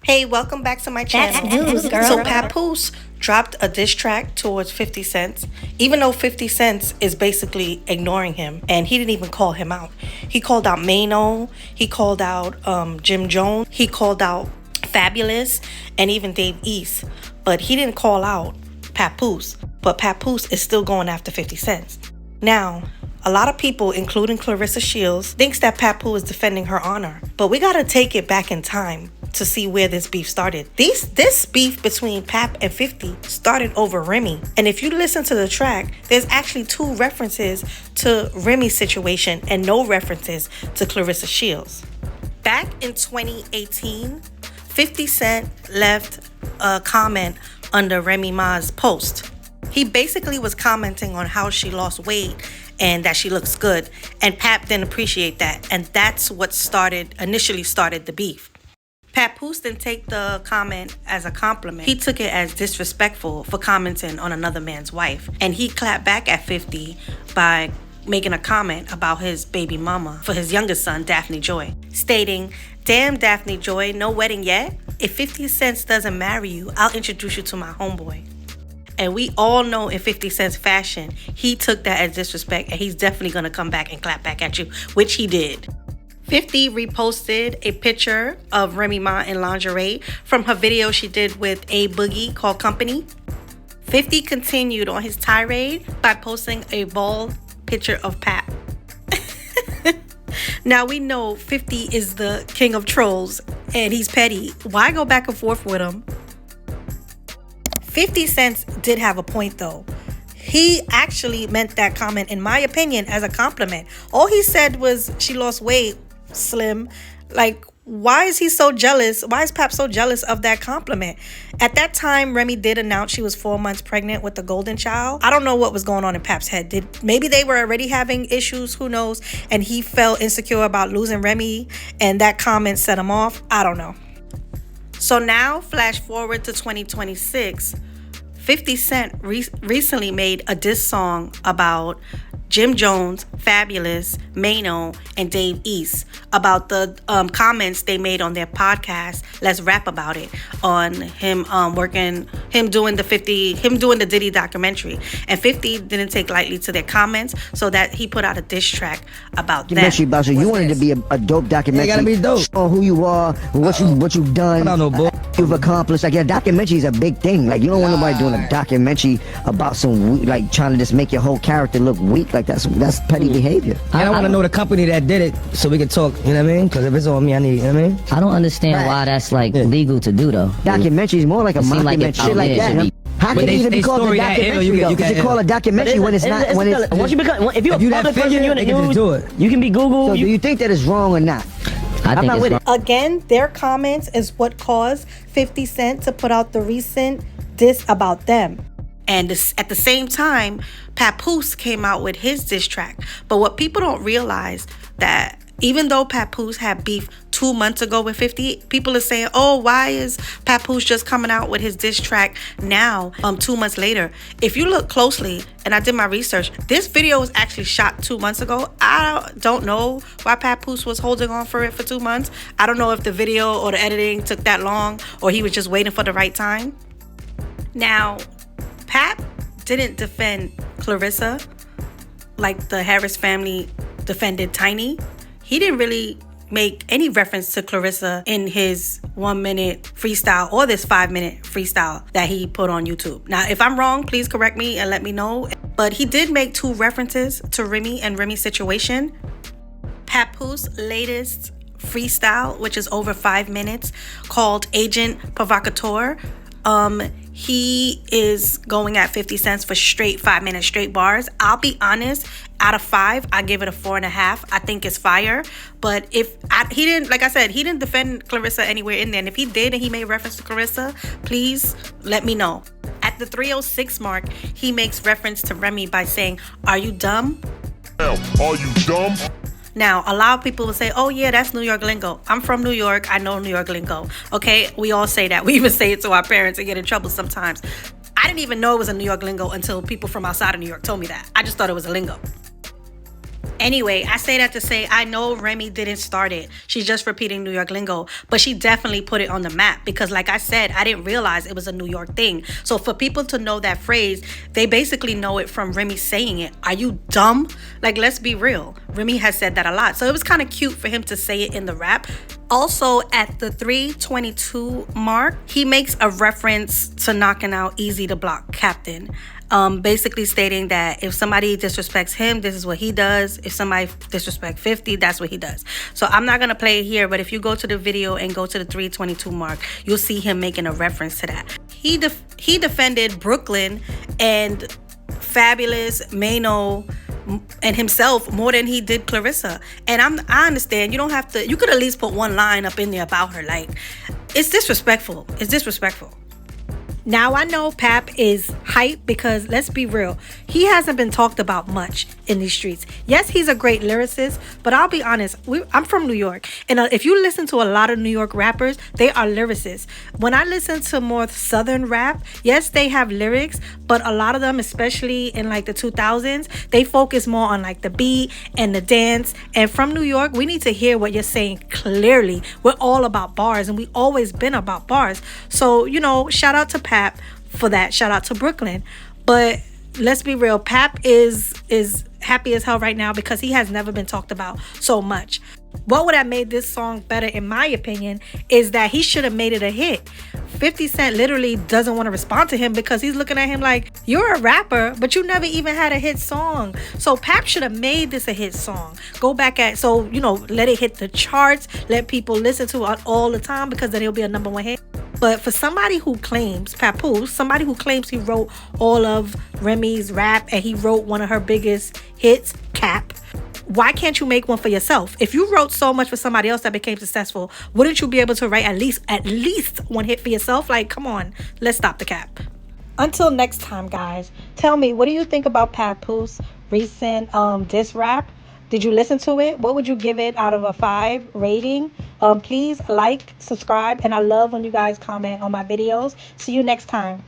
Hey, welcome back to my channel. That's news, girl. So Papoose dropped a diss track towards 50 Cent, even though 50 Cent is basically ignoring him, and he didn't even call him out. He called out Mano, he called out Jim Jones, he called out Fabulous, and even Dave East, but he didn't call out Papoose. But Papoose is still going after 50 Cent. Now, a lot of people, including Clarissa Shields, thinks that Papoose is defending her honor. But we gotta take it back in time to see where this beef started. This beef between Pap and 50 started over Remy. And if you listen to the track, there's actually 2 references to Remy's situation and no references to Clarissa Shields. Back in 2018, 50 Cent left a comment under Remy Ma's post. He basically was commenting on how she lost weight and that she looks good. And Pap didn't appreciate that. And that's what initially started the beef. Papoose didn't take the comment as a compliment. He took it as disrespectful for commenting on another man's wife. And he clapped back at 50 by making a comment about his baby mama for his youngest son, Daphne Joy, stating, "Damn, Daphne Joy, no wedding yet? If 50 Cent doesn't marry you, I'll introduce you to my homeboy." And we all know in 50 Cent's fashion, he took that as disrespect, and he's definitely gonna come back and clap back at you, which he did. 50 reposted a picture of Remy Ma in lingerie from her video she did with A Boogie called Company. 50 continued on his tirade by posting a bald picture of Pap. Now we know 50 is the king of trolls and he's petty. Why go back and forth with him? 50 Cent did have a point though. He actually meant that comment, in my opinion, as a compliment. All he said was she lost weight, Slim. Like, why is he so jealous? Why is Pap so jealous of that compliment? At that time, Remy did announce she was 4 months pregnant with the golden child. I don't know what was going on in Pap's head. Maybe they were already having issues, who knows? And he felt insecure about losing Remy, and that comment set him off. I don't know. So now, flash forward to 2026. 50 Cent recently made a diss song about Jim Jones, Fabulous, Mano, and Dave East about the comments they made on their podcast, Let's Rap About It, on him doing the Diddy documentary. And 50 didn't take lightly to their comments, so that he put out a diss track about that. You wanted to be a dope documentary. You gotta be dope. Show who you are, what you've done. I don't know, boy. You've accomplished. Like, a documentary is a big thing. Like, you don't want nobody doing a documentary about some, like, trying to just make your whole character look weak. Like, that's petty behavior. I want to know the company that did it so we can talk, you know what I mean? Because if it's on me, I need, you know what I mean? I don't understand why that's like legal to do though. Documentary is more like a mockumentary, shit like that. How can it even be called a documentary though? Because you call a documentary when it's not, when it's... If you're a public person, you're in the news, you can be Google. So do you think that it's wrong or not? I think it's wrong. Again, their comments is what caused 50 Cent to put out the recent diss about them. And at the same time, Papoose came out with his diss track. But what people don't realize, that even though Papoose had beef 2 months ago with 50, people are saying, oh, why is Papoose just coming out with his diss track now, 2 months later? If you look closely, and I did my research, this video was actually shot 2 months ago. I don't know why Papoose was holding on for it for 2 months. I don't know if the video or the editing took that long, or he was just waiting for the right time. Now, Pap didn't defend Clarissa like the Harris family defended Tiny. He didn't really make any reference to Clarissa in his 1-minute freestyle or this 5-minute freestyle that he put on YouTube. Now, if I'm wrong, please correct me and let me know. But he did make 2 references to Remy and Remy's situation. Papoose latest freestyle, which is over 5 minutes, called Agent Provocateur. He is going at 50 Cent for straight 5-minute straight bars. I'll be honest, out of 5, I give it a 4.5. I think it's fire. But he didn't defend Clarissa anywhere in there. And if he did and he made reference to Clarissa, please let me know. At the 3:06 mark, he makes reference to Remy by saying, "Are you dumb?" Are you dumb? Now, a lot of people will say, oh yeah, that's New York lingo. I'm from New York. I know New York lingo. Okay, we all say that. We even say it to our parents and get in trouble sometimes. I didn't even know it was a New York lingo until people from outside of New York told me that. I just thought it was a lingo. Anyway, I say that to say I know Remy didn't start it. She's just repeating New York lingo, but she definitely put it on the map because, like I said, I didn't realize it was a New York thing. So for people to know that phrase, they basically know it from Remy saying it. Are you dumb? Like, let's be real. Remy has said that a lot. So it was kind of cute for him to say it in the rap. Also, at the 3:22 mark, he makes a reference to knocking out Easy to Block Captain. Basically stating that if somebody disrespects him, this is what he does. If somebody disrespects 50, that's what he does. So I'm not going to play it here, but if you go to the video and go to the 3:22 mark, you'll see him making a reference to that. He defended Brooklyn and Fabulous, Mano, and himself more than he did Clarissa. And I understand you don't have to, you could at least put one line up in there about her. Like, it's disrespectful. It's disrespectful. Now, I know Pap is hype because, let's be real, he hasn't been talked about much in these streets. Yes, he's a great lyricist, but I'll be honest, I'm from New York. And if you listen to a lot of New York rappers, they are lyricists. When I listen to more Southern rap, yes, they have lyrics, but a lot of them, especially in like the 2000s, they focus more on like the beat and the dance. And from New York, we need to hear what you're saying clearly. We're all about bars, and we always been about bars. So, you know, shout out to Pap for that. Shout out to Brooklyn. But let's be real, Pap is happy as hell right now because he has never been talked about so much. What would have made this song better, in my opinion, is that he should have made it a hit. 50 Cent literally doesn't want to respond to him because he's looking at him like, you're a rapper, but you never even had a hit song. So Pap should have made this a hit song. Go back at, so, you know, let it hit the charts, let people listen to it all the time, because then it'll be a #1 hit. But for somebody who claims, Papoose, somebody who claims he wrote all of Remy's rap and he wrote one of her biggest hits, Cap, why can't you make one for yourself? If you wrote so much for somebody else that became successful, wouldn't you be able to write at least one hit for yourself? Like, come on, let's stop the cap. Until next time, guys, tell me, what do you think about Papoose recent diss rap? Did you listen to it? What would you give it out of a 5 rating? Please like, subscribe, and I love when you guys comment on my videos. See you next time.